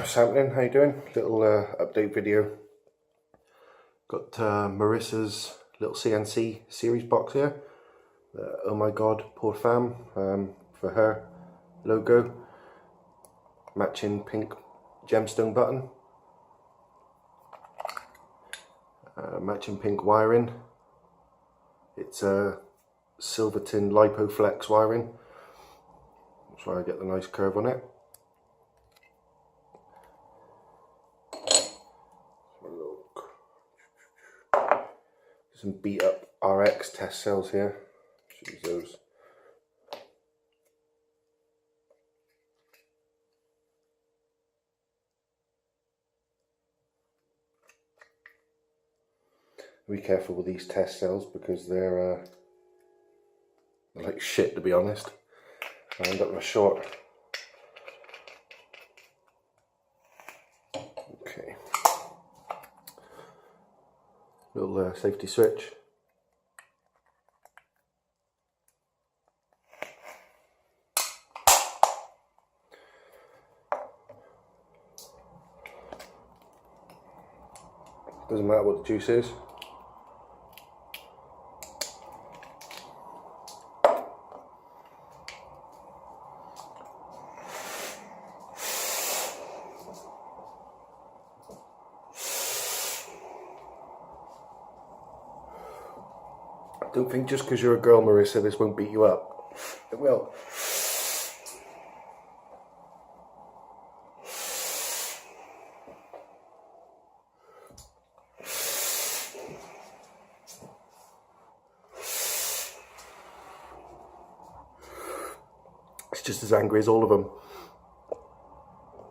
Sampling, how you doing? Little update video. Got Marissa's little CNC series box here. Oh my god, poor femme, for her logo. Matching pink gemstone button. Matching pink wiring. It's a silver tin lipo flex wiring. Try to get the nice curve on it. Some beat up RX test cells here. Use those. Be careful with these test cells because they're like shit, to be honest. I end up with a short. Okay. Little safety switch. Doesn't matter what the juice is. Don't think just because you're a girl, Marissa, this won't beat you up. It will. It's just as angry as all of them.